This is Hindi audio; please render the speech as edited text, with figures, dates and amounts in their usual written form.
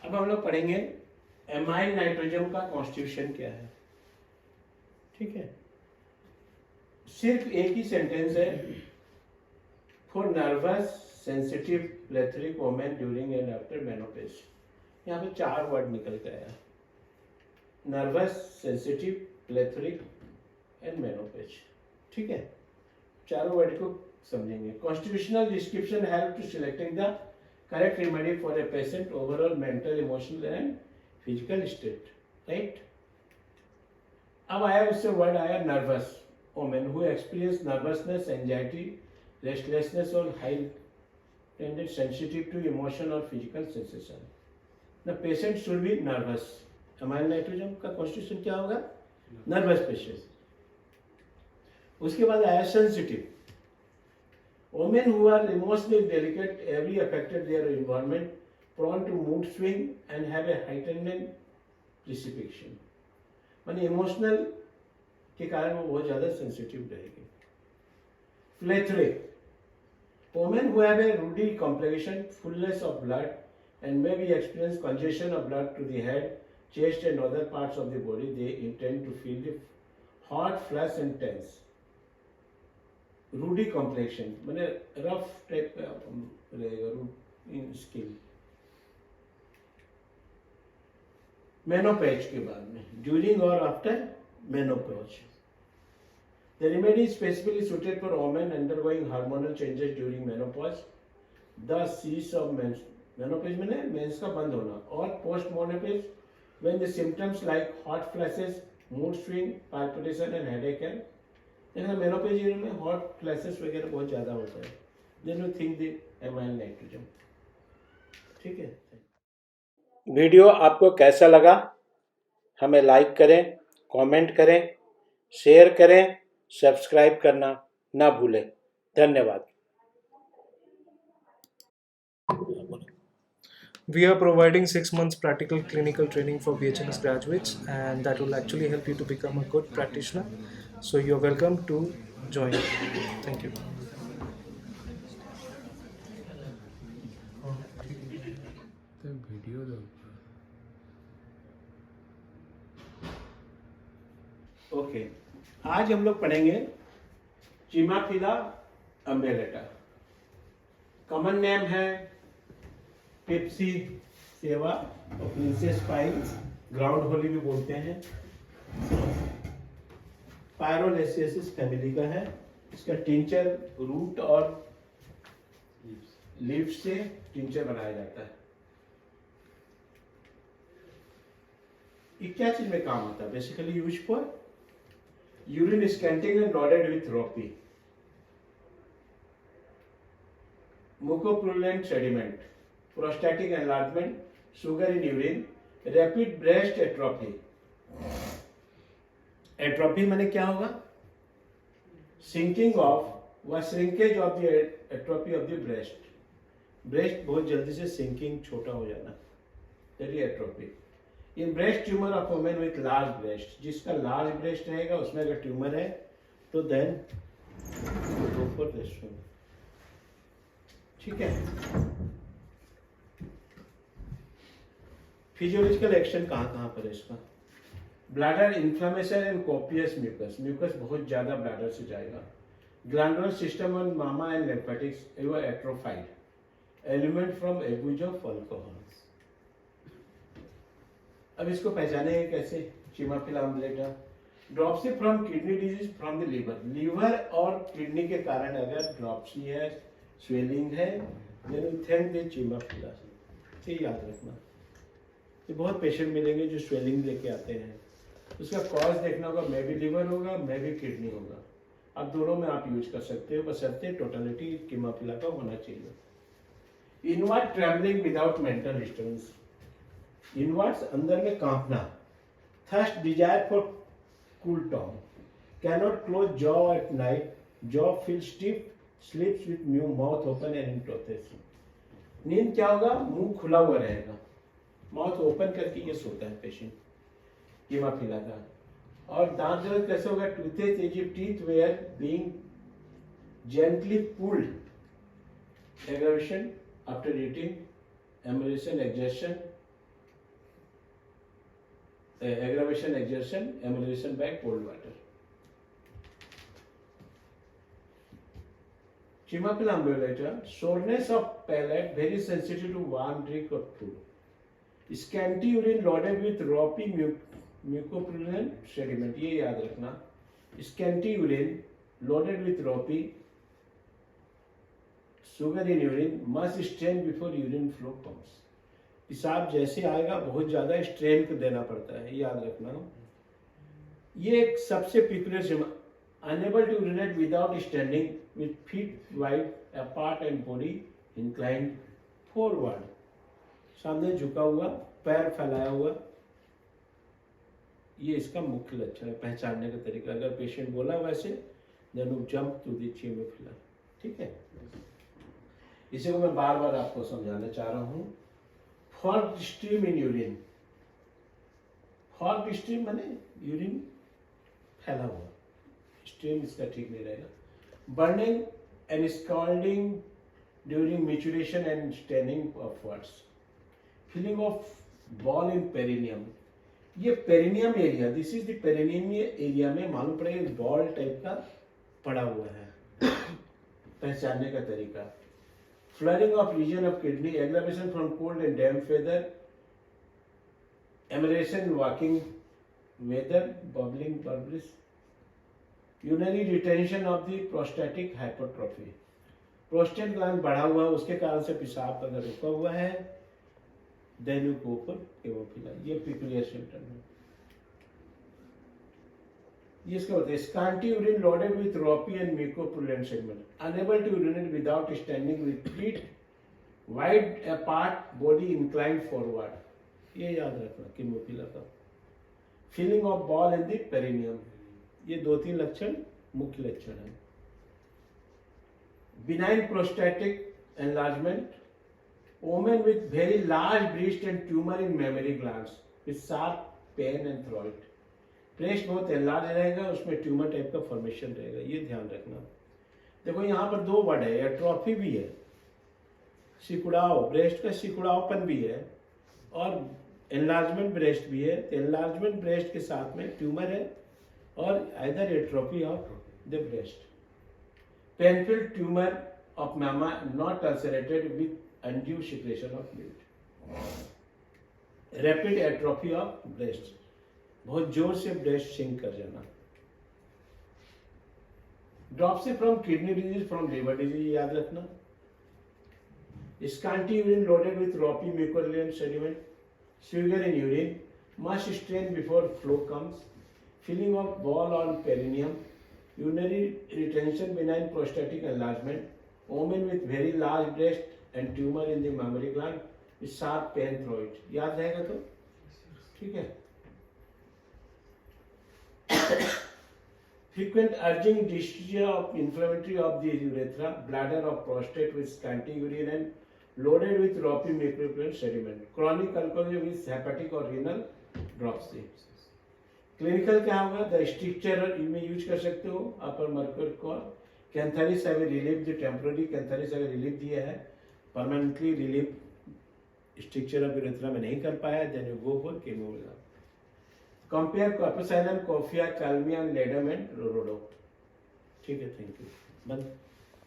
अब हम लोग पढ़ेंगे एमाइल नाइट्रोजन का कॉन्स्टिट्यूशन क्या है। ठीक है, सिर्फ एक ही सेंटेंस है, for nervous sensitive plethoric women during and after menopause. यहाँ पे 4 वर्ड निकल के आया, nervous sensitive plethoric and menopause. ठीक है, चारों वर्ड को समझेंगे। Constitutional description help to selecting the correct remedy for a patient overall mental emotional and physical state. Right, अब आया उससे वर्ड आया nervous women who experience nervousness, anxiety, restlessness और high tended sensitive to emotion और physical sensation. The patient should be nervous. Amyl nitrogen का कॉन्स्टिट्यूशन क्या होगा? Nervous patient. उसके बाद आया sensitive, women who are emotionally delicate, every affected their environment, prone to mood swing and have a heightened precipitation। माने इमोशनल के कारण वो बहुत ज्यादा सेंसिटिव रहेगी। प्लेथरिक, women who have a ruddy complexion, fullness of blood and may be experience congestion of blood to the head, chest and other parts of the body, they intend to feel the hot flush and tense। Ruddy complexion मैंने रफ टाइप का रहेगा इन स्किन। मेनोपॉज के बाद में, ड्यूरिंग और after menopause. The remedy specifically suited for women undergoing hormonal changes during menopause, the cease of menopause मैंने मेंस का बंद होना, और post menopause when the symptoms like hot flashes, mood swing, palpitation and headache and menopause में हॉट फ्लैशेस वगैरह बहुत ज्यादा होता है, then you think the amyl nitrogen. ठीक है, वीडियो आपको कैसा लगा हमें लाइक करें, कमेंट करें, शेयर करें, सब्सक्राइब करना ना भूलें। धन्यवाद। We are providing 6 months practical clinical training for BHMS graduates, and that will actually help you to become a good practitioner. So you're welcome to join. Thank you. Okay, आज हम लोग पढ़ेंगे चिमाफिला अम्बेलेटा। कॉमन नेम है पेप्सी सेवा और प्रिंसेस पाइन, ग्राउंड होली भी बोलते हैं। पायरोलेसियसिस फैमिली का है। इसका टिंचर रूट और लीफ से टिंचर बनाया जाता है। ये क्या चीज में काम आता है? Basically use for urine scanting and loaded with ropy, mucopurulent sediment, prostatic enlargement, sugar in urine, rapid breast atrophy. Atrophy माने क्या होगा? सिंकिंग ऑफ व shrinkage of the atrophy of the breast. Breast बहुत जल्दी से सिंकिंग, छोटा हो जाना, that is atrophy. In breast tumour of women with large breast, जिसका लार्ज ब्रेस्ट रहेगा उसमें अगर ट्यूमर है तो देन गो फॉर ब्रेस्ट। ठीक है, फिजियोलॉजिकल एक्शन कहाँ पर है इसका? Bladder inflammation and copious mucus, mucus बहुत ज्यादा ब्लैडर से जाएगा। Glandular system on mamma and lymphatics ever atrophied, element from abuse of alcohol. अब इसको पहचानेंगे कैसे? Chimaphila umbellata dropsy from kidney disease from the liver. Liver और किडनी के कारण अगर ड्रॉप्सी है, स्वेलिंग है, then you think the Chimaphila. ये याद रखना। ये बहुत पेशेंट मिलेंगे जो स्वेलिंग लेके आते हैं, उसका कॉज देखना होगा, मे बी लीवर होगा, मे बी किडनी होगा। अब दोनों में आप यूज कर सकते हो, बशर्ते टोटलिटी चिमाफिला का होना चाहिए। Inward trembling without mental disturbance, inwards अंदर में कांपना। थर्स्ट डिजायर फॉर कूल टॉम, cannot close jaw at night, jaw feel stiff, sleeps with न्यू माउथ ओपन एंड इंटोथेस। नींद क्या होगा? मुंह खुला हुआ रहेगा, माउथ ओपन करके ये सोता है पेशेंट चिमाफिला का। और दांत दर्द कैसे होगा? Toothache as if teeth were being gently pulled, aggravation after eating, emulation, exertion, aggravation, exertion, emulation by cold water. Chimapil ambulator, soreness of palate, very sensitive to warm drink or food. Scanty urine loaded with ropey mucopurulent sediment, ये याद रखना. Scanty urine loaded with ropey sugar in urine must strain before urine flow comes. पेशाब जैसे आएगा बहुत ज़्यादा स्ट्रेन को देना पड़ता है, याद रखना. ये एक सबसे peculiar unable to urinate without standing with feet wide apart and body inclined forward. सामने झुका हुआ, पैर फैलाया हुआ, ये इसका मुख्य लक्षण है पहचानने का तरीका. अगर पेशेंट बोला वैसे then you jump to the chemophilia. ठीक है, इसे को मैं बार बार आपको समझाना चाह रहा हूँ. Forked stream in urine, forked stream माने यूरिन फैला हुआ, स्ट्रीम इसका ठीक नहीं रहेगा. Burning and scalding during maturation and staining afterwards. Feeling of ball in perineum, ये perineum area, this is the perineum area में मालूम पड़ेगा बॉल टाइप का पड़ा हुआ है. पहचानने का तरीका. Flaring of region of kidney, aggravation from cold and damp weather, emulation walking weather, bubbling purplish, urinary retention of the prostatic hypertrophy. Prostate gland बढ़ा हुआ है, उसके कारण से पेशाब अगर रुका हुआ है, then you go for hemophilia. ये peculiar symptom है. ये इसका होता है scanty urine loaded with ropey and mucopurulent sediment, unable to urinate without standing with feet wide apart, body inclined forward. ये याद रखना कीमोफिला का. Feeling of ball in the perineum, ये 2-3 लक्षण मुख्य लक्षण है. Benign prostatic enlargement, women with very large breast and tumor in mammary glands with sharp pain and throat. Breast बहुत एनलार्ज रहेगा, उसमें ट्यूमर टाइप का फॉर्मेशन रहेगा, ये ध्यान रखना. देखो यहाँ पर 2 वर्ड है, एट्रोफी भी है, सिकुड़ाव, ब्रेस्ट का सिकुड़ावपन भी है, और एनलार्जमेंट ब्रेस्ट भी है. तो एनलार्जमेंट ब्रेस्ट के साथ में ट्यूमर है और either atrophy of the breast. Painful tumour of mama not ulcerated with undue secretion of milk. Rapid atrophy of breast, बहुत जोर से ब्रेस्ट सिंक कर जाना. Dropsy from kidney disease, from liver disease, याद रखना. Scanty urine loaded with ropey mucopurulent sediment, sugar in urine, must strain before flow comes. Feeling of ball on perineum, urinary retention, benign prostatic enlargement, women with very large breast and tumor in the mammary gland with sharp pain through it. याद रहेगा तो ठीक है. Frequent urging dyscharge of inflammatory of the urethra, bladder of prostate with scanty urine and loaded with ropey mucopurulent sediment. Chronic alcoholism with hepatic or renal dropsy. Clinical क्या होगा? द स्ट्रिक्चर में यूज कर सकते हो. Upper mercury cor, cantharis have relieve the temporary, cantharis have relieve दिया है, permanently relieve stricture of urethra में नहीं कर पाया, then you go for chimaphila. Compare कोपेसाइलम, coffea, kalmia, ledum and rhodo. ठीक है, थैंक यू. बंद.